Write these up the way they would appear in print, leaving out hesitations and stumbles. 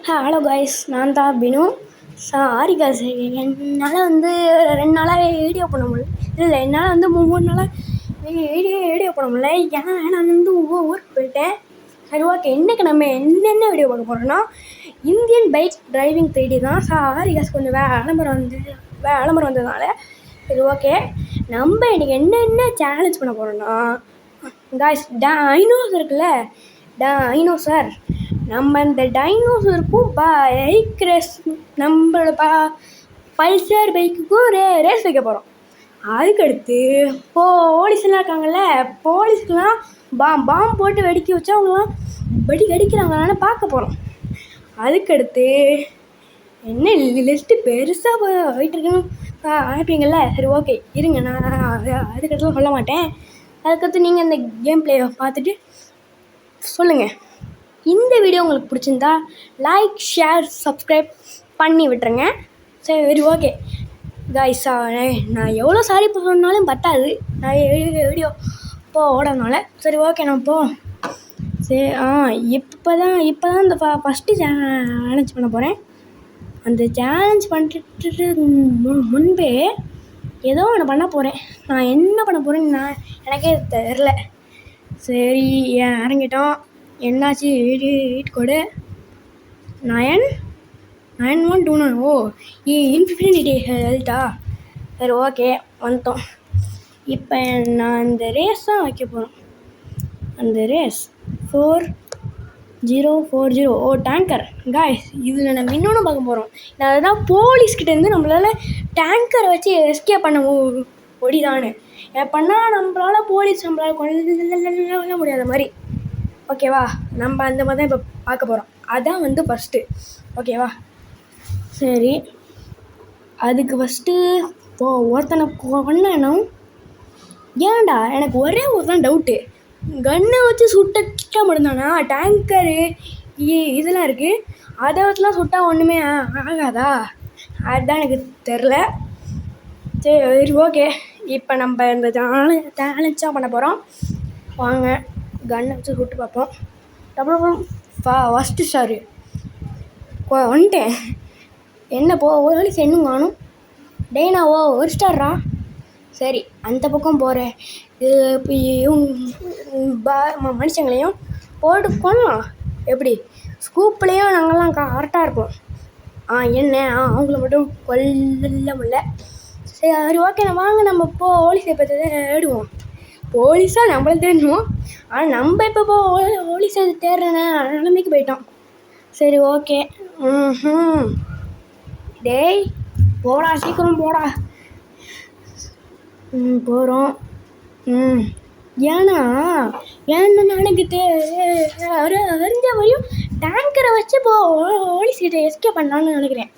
Hello guys, நான் தான் Binu. Sorry guys, என்னால் 2 நாளாக வீடியோ பண்ண முடியல. இல்லை, என்னால் 3 நாளாக வீடியோ பண்ண முடியல. ஏன்னா நான் ஊருக்கு போயிட்டேன். சரி, ஓகே. இன்றைக்கி நம்ம என்னென்ன வீடியோ பார்க்க போகிறோன்னா, இந்தியன் பைக் டிரைவிங் 3D தான். சாரி காய்ஸ், கொஞ்சம் விளம்பரம் வந்ததுனால. சரி, ஓகே. நம்ம இன்றைக்கி என்னென்ன சேலஞ்ச் பண்ண போகிறோன்னா காய்ஸ், டைனோசர் இருக்குல்ல, டைனோசர். நம்ம இந்த டைனோசருக்கும் பைக் ரேஸ், நம்மளோட பல்சர் பைக்குக்கும் ரேஸ் வைக்க போகிறோம். அதுக்கடுத்து போலீஸ்லாம் இருக்காங்கல்ல, போலீஸ்க்கெலாம் பாம்பு போட்டு வெடிக்க வச்சா அவங்களாம் வெடிக்கிறாங்களான்னு பார்க்க போகிறோம். அதுக்கடுத்து என்ன லிஸ்ட்டு பெருசாக போயிட்டுருக்குன்னு அனுப்பிங்கள்ல. சரி, ஓகே, இருங்க, நான் அதுக்கடுத்து சொல்ல மாட்டேன். அதுக்கடுத்து நீங்கள் இந்த கேம் பிளேயை பார்த்துட்டு சொல்லுங்கள். இந்த வீடியோ உங்களுக்கு பிடிச்சிருந்தா லைக், ஷேர், சப்ஸ்கிரைப் பண்ணி விட்டுருங்க. சரி, ஓகே காய்ஸா, நான் எவ்வளோ சாரி இப்போ சொன்னாலும் பத்தாது, நான் வீடியோ ஓடனால. சரி, ஓகே, நான் சரி. இப்போ தான் இந்த ஃபஸ்ட்டு சேலஞ்ச் பண்ண போகிறேன். அந்த சேலஞ்ச் பண்ணிட்டு முன்பே ஏதோ ஒன்று பண்ண போகிறேன். நான் என்ன பண்ண போகிறேன்னு எனக்கே தெரில. சரி, இறங்கிட்டோம். என்னாச்சு? வீட் கோடு 99129. ஓ, இன்ஃபினிட்டி ஹெல்த்தா? சரி, ஓகே, வந்துட்டோம். இப்போ நான் இந்த ரேஸ் தான் வைக்க போகிறோம். அந்த ரேஸ் 4040. ஓ, டேங்கர் காய்ஸ். இதில் நம்ம இன்னொன்று பார்க்க போகிறோம். அதுதான் போலீஸ்கிட்டேருந்து நம்மளால் டேங்கரை வச்சு எஸ்கேப் பண்ண முடியுதான்னு. பண்ணால் நம்மளால் கொல்ல முடியாத மாதிரி. ஓகேவா? நம்ம அந்த மாதிரி தான் இப்போ பார்க்க போகிறோம். அதான் ஃபஸ்ட்டு. ஓகேவா? சரி, அதுக்கு ஃபஸ்ட்டு ஒருத்தனை கொன்னேனும். ஏன்டா, எனக்கு ஒரே ஒரு தான் டவுட்டு. கன்னை வச்சு சுட்ட மட்டும்தானா? டேங்கரு இதெல்லாம் இருக்குது, அதை வச்சுலாம் சுட்டால் ஒன்றுமே ஆகாதா? அதுதான் எனக்கு தெரில. சரி, ஓகே. இப்போ நம்ம இந்த சேலஞ்சாக பண்ண போகிறோம். வாங்க, கன்னை வச்சு சுட்டு பார்ப்போம். அப்புறம் ஃபஸ்ட்டு ஸ்டாரு வந்துட்டேன். என்ன போலீஸ் இன்னும் காணும்? டேனாவோ, ஒரு ஸ்டார்ரா? சரி, அந்த பக்கம் போகிறேன். மனுஷங்களையும் போட்டு கொள்ளலாம். எப்படி? ஸ்கூப்லேயும் நாங்கள்லாம் கரெக்டாக இருப்போம். என்ன அவங்கள மட்டும் கொல்ல முடியல. சரி, ஓகே, வாங்க நம்ம போலீஸை பற்றி தேடுவோம். போலீஸாக நம்மளை தேடணும். ஆனால் நம்ம இப்போ போலீஸை தேடுற நிலைமைக்கு போயிட்டோம். சரி, ஓகே. டேய், போடா, சீக்கிரம் போடா. போகிறோம். ஏன்னா எனக்கு அறிஞ்ச வரையும் டேங்கரை வச்சு போலீஸ்கிட்ட எஸ்கேப் பண்ணலான்னு நினைக்கிறேன்.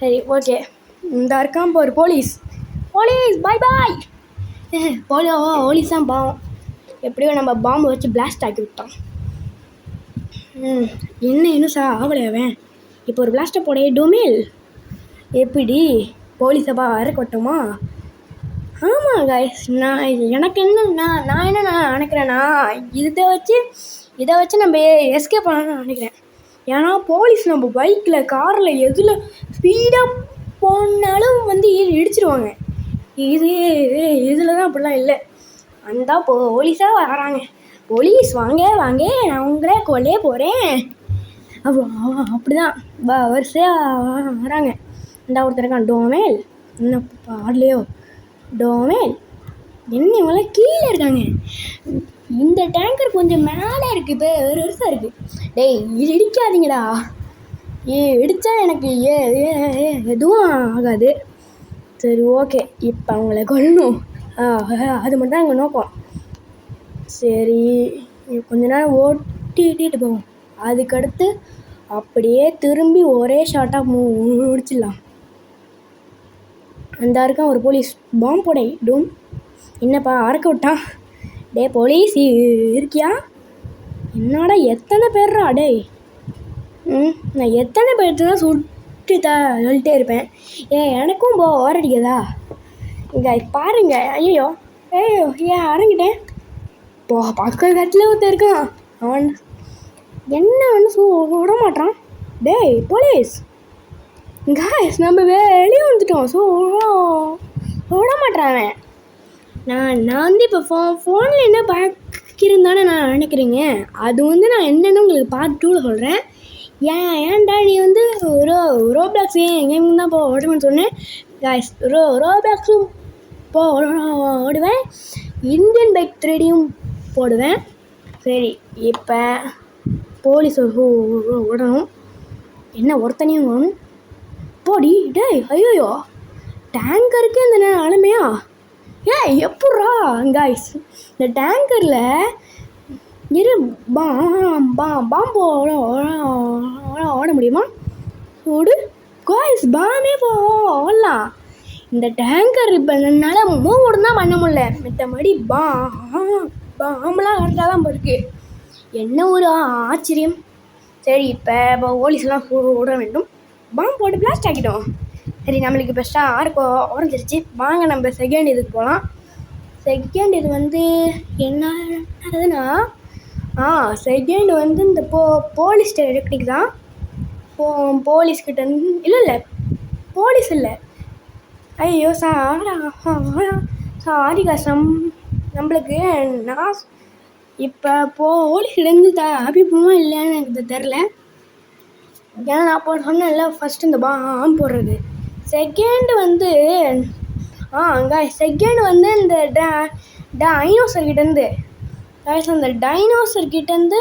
சரி, ஓகே. இந்த இருக்கான் போகிற போலீஸ். பாய் பாய். போலீஸ் தான் பாவம். எப்படியோ நம்ம பாம்பு வச்சு பிளாஸ்ட் ஆக்கி விட்டோம். இன்னும் ஆகலையாவேன். இப்போ ஒரு பிளாஸ்ட்டை போட டொமேல். எப்படி போலீஸை இறக்கட்டுமா? ஆமாம் காய்ஸ், எனக்கு நான் என்ன நினைக்கிறேன்னா, இதை வச்சு நம்ம எஸ்கேப் பண்ணணும்னு நினைக்கிறேன். ஏன்னா போலீஸ் நம்ம பைக்கில், காரில், எதில் ஸ்பீடாக போனாலும் இடிச்சிடுவாங்க. இதில் தான் அப்படிலாம் இல்லை. அந்த போலீஸாக வராங்க. போலீஸ் வாங்க நான் உங்களே கொல்லே போகிறேன். அப்படி தான் வரிசையாக வராங்க. இந்த ஒருத்தர் இருக்கான், டோமேல். இன்னும் பாடலையோ? டோமேல் என்ன இவங்களாம் கீழே இருக்காங்க. இந்த டேங்கர் கொஞ்சம் மேலே இருக்குது, இப்போ பெருசாக இருக்குது. டேய், இடிக்காதீங்கடா. இடித்தா எனக்கு எதுவும் ஆகாது. சரி, ஓகே. இப்போ அவங்கள கொல்லணும், அது மட்டும் தான் எங்கள் நோக்கம். சரி, கொஞ்ச நேரம் ஓட்டிட்டு போவோம். அதுக்கடுத்து அப்படியே திரும்பி ஒரே ஷார்ட்டாக முடிச்சிடலாம். அந்த இருக்கான் ஒரு போலீஸ். பாம்பு போடை டூம். என்னப்பா அறக்க விட்டான்? டே போலீஸ், இருக்கியா? என்னடா, எத்தனை பேர்ரா? டேய், நான் எத்தனை பேர்த்து தான் சுட்டு சொல்லிட்டே இருப்பேன். எனக்கும் ஓரடிக்கதா? இங்கே பாருங்க. ஐயோ இறங்கிட்டேன். பக்கத்தில் ஒருத்தர் இருக்கான். அவன் என்ன விட மாட்டான். டேய் போலீஸ் காய்ஸ், நம்ம வெளியே வந்துட்டோம். ஸோ விட மாட்டேறான். நான் வந்து இப்போ ஃபோனில் என்ன பார்க்கிறேன்னு தானே நான் நினைக்கிறீங்க. அது வந்து நான் என்னென்னு உங்களுக்கு பார்ட் 2ல் சொல்கிறேன். ஏன்டா நீ வந்து ரோப்ளாக்ஸ் கேமிங் தான் ஓடுவேன்னு சொன்னேன். காய்ஸ், ரோப்ளாக்ஸும் ஓடுவேன், இந்தியன் பைக் 3Dயும் போடுவேன். சரி, இப்போ போலீஸ் விடணும். என்ன ஒருத்தனையும் வேணும் போடி. டேய் ஐயோ, டேங்கருக்கு இந்த நிலமையா? எப்பட்றா காய்ஸ், இந்த டேங்கரில் பாம்பு ஓட முடியுமா? ஓடு காய்ஸ், பாம்பே ஓடலாம். இந்த டேங்கர் இப்போ என்னால் மூவ் தான் பண்ண முடியல. மற்றபடி பாம்பெலாம் கரெக்டாக தான் இருக்குது. என்ன ஒரு ஆச்சரியம். சரி, இப்போ போலீஸ்லாம் ஓட வேண்டும். பாம்பு போட்டு பிளாஸ்ட் ஆக்கிட்டோம். சரி, நம்மளுக்கு இப்போ ஸ்டார் உடஞ்சிருச்சு. வாங்க நம்ம செகண்ட் இதுக்கு போகலாம். செகண்ட் இது வந்து என்னதுன்னா, செகண்ட் வந்து இந்த போலீஸ் டெக்னிக் தான். போலீஸ்கிட்ட இல்லை போலீஸ் இல்லை, ஐயோ சாரி கஷ்டம் நம்மளுக்கு. நான் இப்போ போலீஸ்கிட்டேருந்து அபிப்புமா இல்லைன்னு எனக்கு தெரில. ஏன்னா நான் இப்போ சொன்னேன்ல, ஃபஸ்ட்டு இந்த பாம்பு போடுறது. செகண்ட் வந்து செகண்ட் வந்து இந்த டைனோசர்கிட்டேருந்து அந்த டைனோசர்கிட்டேருந்து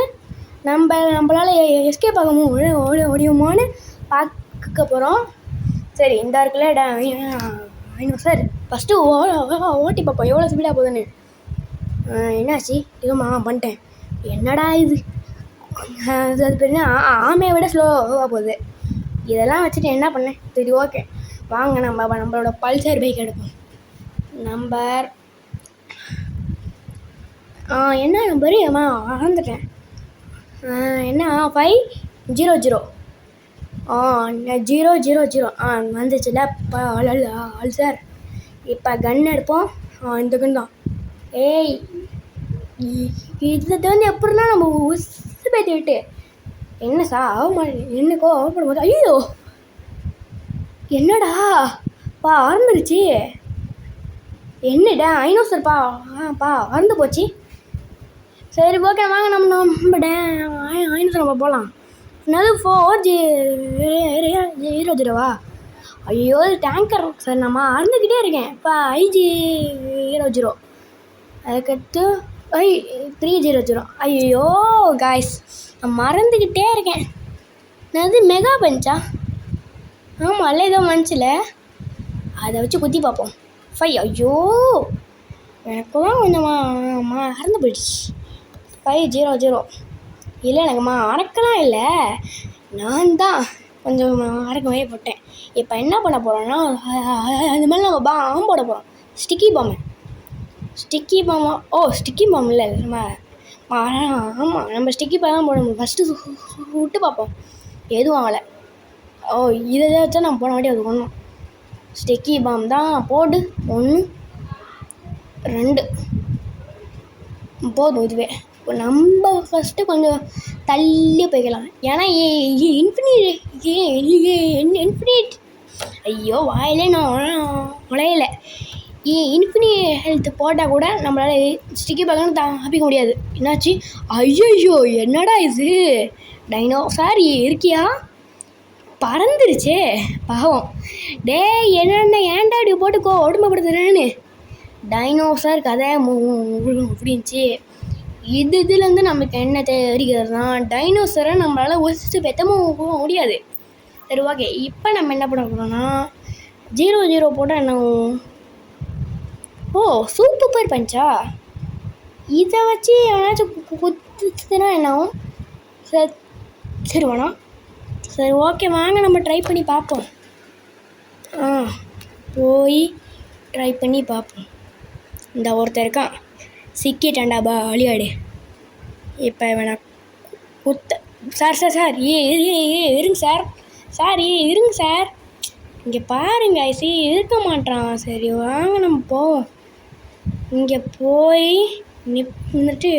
நம்மளால் எஸ்கேப் ஆக முடியுமான்னு பார்க்க போகிறோம். சரி, இந்த இருக்குல்ல டைனோசர், ஃபஸ்ட்டு ஓட்டி பார்ப்போம் எவ்வளோ ஸ்பீடாக போகுதுன்னு. என்னாச்சு? இதுமா பண்ணிட்டேன். என்னடா இது, அது பேர் ஆமையை விட ஸ்லோவாக போகுது. இதெல்லாம் வச்சுட்டு என்ன பண்ணேன்? சரி, ஓகே, வாங்க நம்மளோட பல்சர் பைக் எடுப்போம். நம்பர் என்ன நம்பரு? மறந்துட்டேன். என்ன 500 000 வந்துச்சுல பல்சர். இப்போ கன் எடுப்போம். இந்த கன் தான். ஏய், இது வந்து எப்படின்னா நம்ம உசு பேத்தி விட்டு என்ன என்னக்கோ ஓப்பன் போது, ஐயோ என்னடா அறந்துருச்சு. என்னடா டைனோசர் அறந்து போச்சு. சரி, ஓகே, வாங்க நம்ம டைனோசர் நம்ம போகலாம். என்னது 400 ஐயோ டேங்கர் சார், நம்ம அறந்துக்கிட்டே இருக்கேன். இப்போ 500 அதுக்கடுத்து 300. ஐயோ காய்ஸ், நான் மறந்துக்கிட்டே இருக்கேன். என்னது மெகா பஞ்சா? ஆமாம், அல்ல ஏதோ மனுச்சில் அதை வச்சு குத்தி பார்ப்போம். 5. ஐயோ, எனக்குலாம் கொஞ்சம் மறந்து போயிடுச்சு. 500 இல்லை, எனக்கு மறக்கலாம் இல்லை, நான் தான் கொஞ்சம் மறக்கவே போட்டேன். இப்போ என்ன பண்ண போகிறோன்னா, அது மாதிரி நம்ம பாம்பு போட போகிறோம். ஸ்டிக்கி பாம்பு. ஸ்டிக்கி பாம்பு இல்லை நம்ம. ஆமாம், நம்ம ஸ்டிக்கி பாம்பு தான் போடணும். ஃபஸ்ட்டு விட்டு பார்ப்போம், எதுவும் ஆகலை. இதை வச்சா நம்ம போன வாட்டி அது ஒன்றும். ஸ்டிக்கி பாம்பு தான் போடு. 1 2 போதும். இதுவே இப்போ நம்ம ஃபஸ்ட்டு கொஞ்சம் தள்ளி போய்க்கலாம். ஏன்னா இன்ஃபினிட் ஐயோ வாயிலே நான் நுழையலை. இன்ஃபினிட் ஹெல்த் போட்டால் கூட நம்மளால் ஸ்டிக்கி பேக்கென்னு தாப்பிக்க முடியாது. என்னாச்சு? ஐயோ, என்னடா இது, டைனோசர் இருக்கியா? பறந்துருச்சே பாவம். என்னென்ன ஏன்டா இப்படி போட்டு ஒடுமைப்படுத்துறேன்னு. டைனோசர் கதை முடிஞ்சிச்சு. இதுலேருந்து நமக்கு என்ன தெரிகிறதுனா, டைனோசரை நம்மளால் ஒசிச்சு பெத்தவும் முடியாது. சரி, ஓகே, இப்போ நம்ம என்ன பண்ண போகிறோம்னா 0 போட்டால் என்ன? சூப்பர் பஞ்சா. இதை வச்சு ஏதாச்சும் குத்துனா என்ன ஆகும்? சரி வேணாம். சரி, ஓகே, வாங்க நம்ம ட்ரை பண்ணி பார்ப்போம். போய் ட்ரை பண்ணி பார்ப்போம். இந்த ஒருத்தர் இருக்கான், சிக்கிட்டேன்டா அழியாடு. இப்போ வேணா சார் இருங்க சார் இருங்க சார், இங்கே பாருங்க இருக்க மாட்டான். சரி, வாங்க நம்ம போவோம். இங்கே போய் நின்றுட்டு,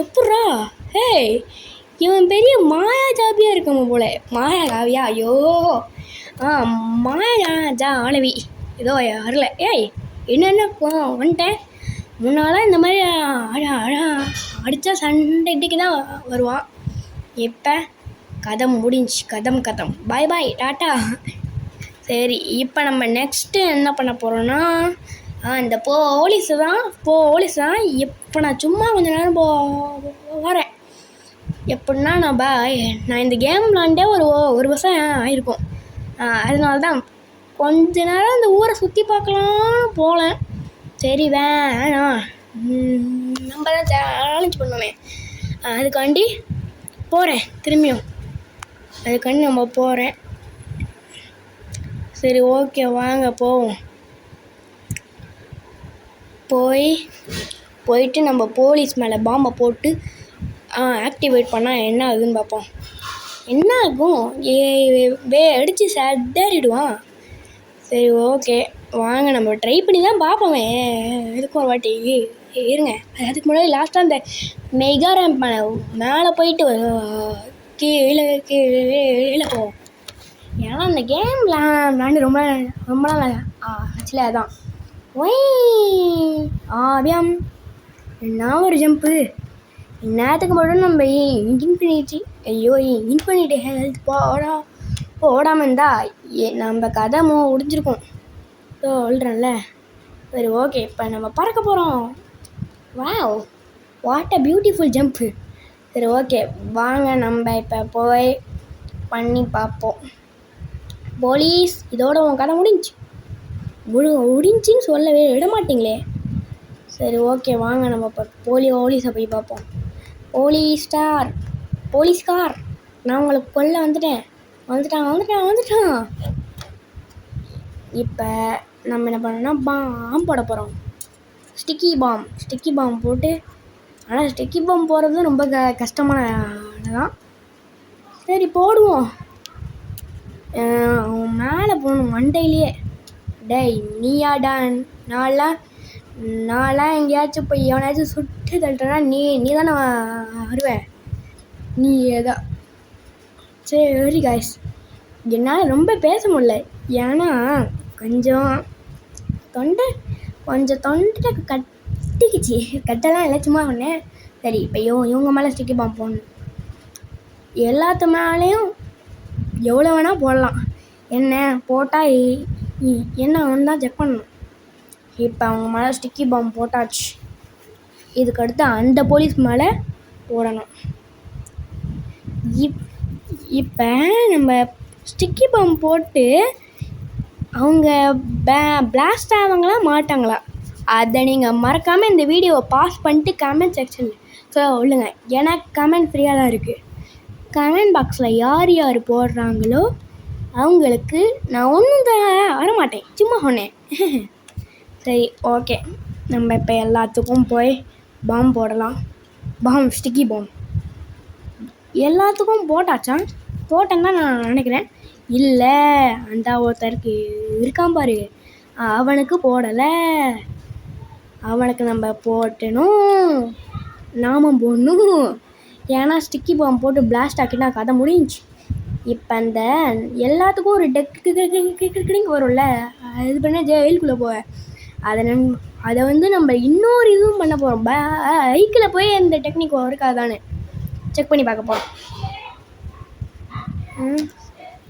எப்பட்றா இவன் பெரிய மாயாஜாபியாக இருக்கவன் போல. மாயாஜாபியா? ஐயோ மாயா ஆளவி ஏதோ வரல. ஏய் என்னென்ன வந்துட்டேன். முன்னால் இந்த மாதிரி அடித்தா சண்டைக்கு தான் வருவான். இப்போ கதம் முடிஞ்சு. கதம் பாய் பாய் டாட்டா. சரி, இப்போ நம்ம நெக்ஸ்ட்டு என்ன பண்ண போகிறோன்னா இந்த போலீஸு தான். இப்போ நான் சும்மா கொஞ்சம் நேரம் வரேன். எப்படின்னா நான் இந்த கேம் விளாண்டே ஒரு வருஷம் ஆயிருக்கும். அதனால தான் கொஞ்ச நேரம் இந்த ஊரை சுற்றி பார்க்கலான்னு போகலேன். சரி வேணாம், நம்ம தான் சேலஞ்ச் பண்ணுவேன், அதுக்காண்டி போகிறேன். திரும்பியும் அதுக்காண்டி நம்ம போகிறேன். சரி ஓகே, வாங்க போவோம். போயிட்டு நம்ம போலீஸ் மேலே பாம்பை போட்டு ஆக்டிவேட் பண்ணால் என்ன ஆகுதுன்னு பார்ப்போம். என்ன ஆகும்? அடித்து சதறிடுவான். சரி ஓகே, வாங்க நம்ம ட்ரை பண்ணி தான் பார்ப்போமே. இதுக்கு ஒரு வாட்டி இருங்க. அதுக்கு முன்னாடி லாஸ்ட்டாக அந்த மெகா ரேம்ப் மேலே போயிட்டு கீழே போவோம். ஏன்னா அந்த கேம் விளாண்டு ரொம்ப நாள் ஆக்சுவலி அதான். ஒய் ஆபியம் என்ன ஒரு ஜம்ப்பு. நேரத்துக்கு மட்டும் நம்ம இன்ஃபினிட்டி ஹெல்த் போடாமல் இருந்தால் நம்ம கதை முடிஞ்சிருக்கும். சொல்கிறேன்ல. சரி ஓகே, இப்போ நம்ம பறக்க போகிறோம். Wow, what a beautiful jump. சரி ஓகே, வாங்க நம்ம இப்போ போய் பண்ணி பார்ப்போம். போலீஸ், இதோட உன் கதை முடிஞ்சின்னு சொல்லவே விட மாட்டிங்களே. சரி ஓகே, வாங்க நம்ம இப்போ போலீஸை போய் பார்ப்போம். போலீஸ்கார், நான் உங்களுக்கு கொல்ல வந்துட்டான். இப்போ நம்ம என்ன பண்ணோம்னா பாம் போட போகிறோம். ஸ்டிக்கி பாம் போட்டு. ஆனால் ஸ்டிக்கி பாம் போடுறது ரொம்ப கஷ்டமானதான். சரி போடுவோம். அவன் மேலே போகணும், மண்டையிலேயே. டேய் நீயாடா? நான்லாம் எங்கேயாச்சும் போய் எவனாச்சும் சுட்டு தள்ளுறா நீ தானே வருவேன். நீ ஏதா. சரி காய்ஸ், என்னால் ரொம்ப பேச முடியல. ஏன்னா கொஞ்சம் தொண்டை கட்டிக்கிச்சு. கட்டெல்லாம் இல்லை, சும்மா பண்ணேன். சரி, இப்போ இவங்க மேலே ஸ்டிக்கி பாம்பு போடணும். எல்லாத்து மேலேயும் எவ்வளோ வேணால் போடலாம். என்ன போட்டால் என்ன ஒன்று தான் செக் பண்ணணும். இப்போ அவங்க மேலே ஸ்டிக்கி பாம்பு போட்டாச்சு. இதுக்கடுத்து அந்த போலீஸ் மேலே போடணும். இப்போ நம்ம ஸ்டிக்கி பாம்பு போட்டு அவங்க பிளாஸ்ட் ஆவாங்களா மாட்டாங்களா, அதை நீங்கள் மறக்காமல் இந்த வீடியோவை பாஸ் பண்ணிட்டு கமெண்ட் செக்ஷனில் சொல்லுங்கள். எனக்கு கமெண்ட் ஃப்ரீயாக தான் இருக்குது. கமெண்ட் பாக்ஸில் யார் போடுறாங்களோ அவங்களுக்கு நான் ஒன்றும் வரமாட்டேன், சும்மா சொன்னேன். சரி ஓகே, நம்ம இப்போ எல்லாத்துக்கும் போய் பாம்பு போடலாம். ஸ்டிக்கி பாம்பு எல்லாத்துக்கும் போட்டேன்னு தான் நான் நினைக்கிறேன். இல்லை, அந்த ஒருத்தருக்கு இருக்கான் பாரு, அவனுக்கு போடலை. அவனுக்கு நம்ம நாமம் போடணும். ஏன்னா ஸ்டிக்கி பாம்பு போட்டு பிளாஸ்ட் ஆக்கினா கதை முடிஞ்சு. இப்போ அந்த எல்லாத்துக்கும் ஒரு டெக் வரும்ல, இது பண்ண ஜெயிலுக்குள்ளே போவேன். அதை நம்ம இன்னொரு இதுவும் பண்ண போகிறோம். பைக்கில் போய் அந்த டெக்னிக் இருக்காதான்னு செக் பண்ணி பார்க்க போகிறோம்.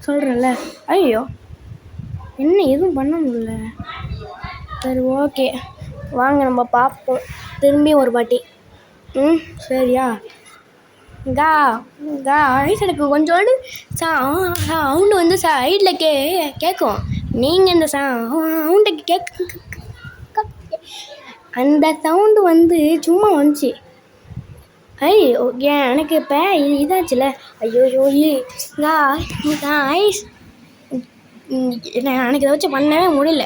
சொல்கிறேன்ல. ஐயோ, என்ன எதுவும் பண்ண முடியல. சரி ஓகே, வாங்க நம்ம பார்ப்போம் திரும்பி ஒரு வாட்டி. சரியா? எனக்கு கொஞ்சோண்டு சவுண்டு சைடில் கேட்கும். நீங்கள் இந்த சவுண்டை அந்த சவுண்டு சும்மா வந்துச்சு. ஓகே, எனக்கு இப்போ இதாச்சுல. ஐயோ ஐஸ், எனக்கு இதை வச்சு பண்ணவே முடியல.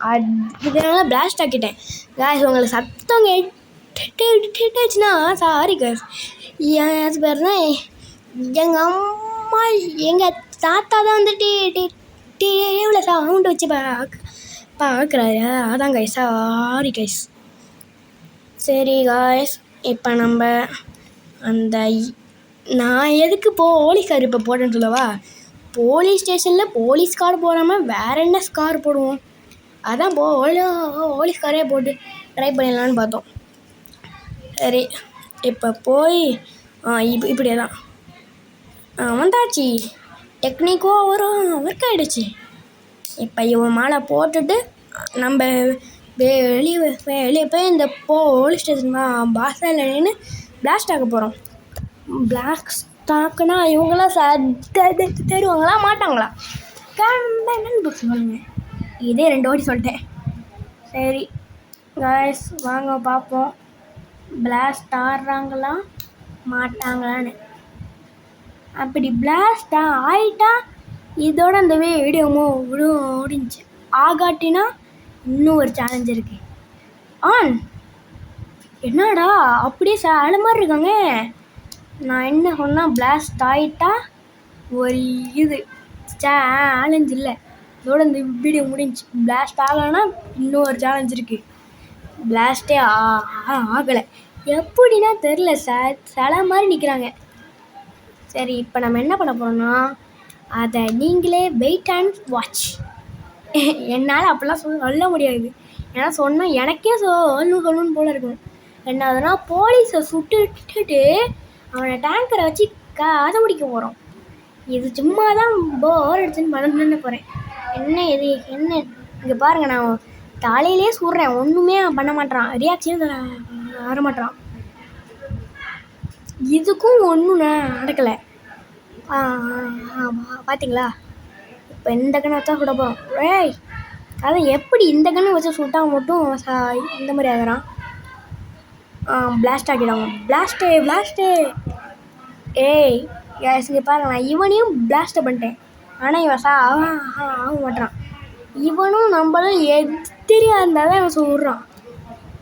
அதுனால பிளாஸ்ட் ஆக்கிட்டேன். உங்களுக்கு சத்தம் கேட்டுச்சுன்னா சாரி காய்ஸ். அது பேர் எங்கள் அம்மா எங்கள் தாத்தா தான் டிவியில் சவுண்டு வச்சு பார்க்குறாரு. அதான் காய்ஸ், சாரி காய்ஸ். சரி காய்ஸ், இப்போ நம்ம அந்த நான் எதுக்கு போலீஸ்கார் இப்போ போட்டேன்னு சொல்லவா? போலீஸ் ஸ்டேஷனில் போலீஸ் கார் போடாமல் வேறு என்ன ஸ்கார் போடுவோம்? அதான் போலீஸ்காரே போட்டு ட்ரை பண்ணிடலான்னு பார்த்தோம். சரி, இப்போ போய் இப்படியே தான் வந்தாச்சு. டெக்னிக்கும் ஒர்க் ஆகிடுச்சு. இப்போ இவன் மாலை போட்டுட்டு நம்ம வெளியே போய் இந்த போலீஸ் ஸ்டேஷன் பாஸில் நின்று பிளாஸ்ட் ஆக போகிறோம். பிளாஸ்ட் ஆக்குனா இவங்களாம் தருவாங்களா மாட்டாங்களா? என்னன்னு சொல்லுங்க. இதே 2 வாட்டி சொல்லிட்டேன். சரி காய்ஸ், வாங்க பார்ப்போம் பிளாஸ்ட் ஆடுறாங்களா மாட்டாங்களான்னு. அப்படி பிளாஸ்ட் ஆகிட்டா இதோட அந்த வீடியோ முடிஞ்சு. ஆகாட்டினா இன்னும் ஒரு சேலஞ்ச் இருக்குது. என்னடா அப்படியே சால மாதிரி இருக்காங்க. நான் என்ன சொன்னால் பிளாஸ்ட் ஆகிட்டா ஒரு சேலஞ்ச் இல்லை, இதோட இந்த வீடியோ முடிஞ்சு. பிளாஸ்ட் ஆகலைன்னா இன்னும் ஒரு சேலஞ்ச் இருக்குது. பிளாஸ்டே ஆகலை எப்படின்னா தெரில, சில மாதிரி நிற்கிறாங்க. சரி, இப்போ நம்ம என்ன பண்ண போகிறோம்னா அதை நீங்களே வெயிட் அண்ட் வாட்ச். என்னால் அப்படிலாம் சொல்ல முடியாது. ஏன்னா சொன்னால் எனக்கே சொல்லணும்னு போல இருக்கும். என்னதுன்னா போலீஸை சுட்டுட்டு அவனை டேங்கரை வச்சு கதை முடிக்க போகிறோம். இது சும்மா தான் போர் அடிச்சுன்னு பண்ணணுன்னு போகிறேன். என்ன இங்கே பாருங்கள், நான் தலையிலே சுடுறேன், ஒன்றுமே பண்ண மாட்டான், ரியாக்ஷன் வர மாட்டான். இதுக்கும் ஒன்றும் நடக்கலை. பார்த்தீங்களா? இப்போ இந்த கண்ணை வச்சா சுட போகிறோம். ஏய், அதான் எப்படி இந்த கண்ணை வச்சு சுட்டா மட்டும் இந்த மாதிரி ஆகிறான். பிளாஸ்ட் ஆகிடுவாங்க. பிளாஸ்ட்டு ஏய் இங்கே பாருங்க, நான் இவனையும் பிளாஸ்ட்டை பண்ணிட்டேன். ஆனால் இவன் ஆக மாட்டான். இவனும் நம்மளும் எதிரியாக இருந்தால் தான் இவன் சுடுறான்.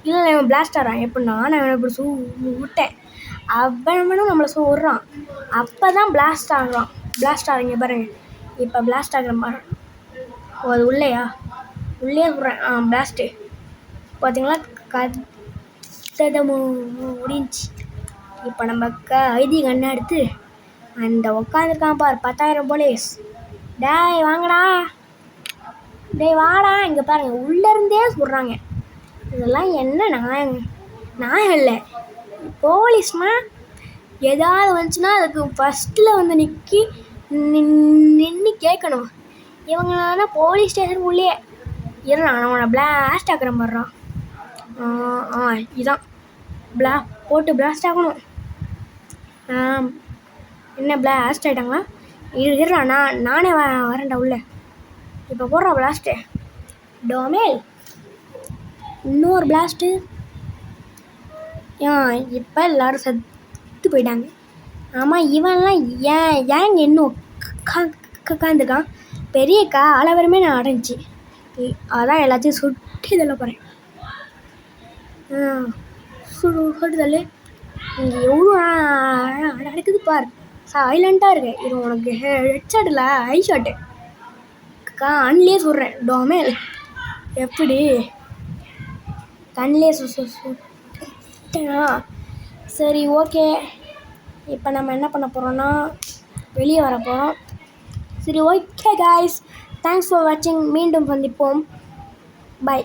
இல்லை இவன் பிளாஸ்ட் ஆகிறான். எப்படின்னா நான் இவனை இப்படி விட்டேன், அவனும் நம்மளை சுடுறான். அப்போ தான் பிளாஸ்ட் ஆகிறான். பிளாஸ்ட் ஆகுங்க பாருங்கள். இப்போ பிளாஸ்ட் ஆகிற மாதிரி அது உள்ளே சொல்கிறேன். பிளாஸ்ட்டு பார்த்தீங்களா? கதை முடிஞ்சு. இப்போ நம்ம கைதி கண்ணை எடுத்து அந்த உட்காந்துருக்கான் பார் 10,000 போலீஸ். டேய் வாங்கடா, டேய் வாடா, இங்கே பாருங்கள் உள்ளேருந்தே சொல்கிறாங்க. இதெல்லாம் என்ன நியாயம் இல்லை. போலீஸ்னால் ஏதாவது வந்துச்சுன்னா அதுக்கு ஃபஸ்ட்டில் வந்து நின்று கேட்கணும். இவங்களால போலீஸ் ஸ்டேஷன் உள்ளே இருறான், அவனை பிளாஸ்ட் ஆக்கிற மாதிரிறான். இதான் போட்டு பிளாஸ்ட் ஆகணும். என்ன பிளாஸ்ட் ஆகிட்டாங்களா? இருறான், நானே வரேன்டா உள்ள. இப்போ போடுறா பிளாஸ்ட்டு. டோமேல் இன்னொரு பிளாஸ்ட்டு. இப்போ எல்லோரும் செத்து போயிட்டாங்க. ஆமாம், இவன்லாம் ஏங்க இன்னும் உட்காந்துருக்கான்? பெரிய அளவரமே நான் அடைஞ்சி, அதான் எல்லாத்தையும் சுட்டு இதெல்லாம் போகிறேன். சுடுதல் இங்கே எவ்வளோ நடக்குது பார். சைலண்ட்டாக இருக்கு. இது உனக்கு ஹெட்ஷாட் இல்லை, ஐ ஷாட்டு. கண்ணிலே சுடுறேன். டோமேல் எப்படி கண்ணிலே சுட்டேனா? சரி, ஓகே. இப்போ நம்ம என்ன பண்ண போகிறோன்னா வெளியே வர போகிறோம். சரி, ஓகே காய்ஸ், தேங்க்ஸ் ஃபார் வாட்சிங். மீண்டும் சந்திப்போம். பை.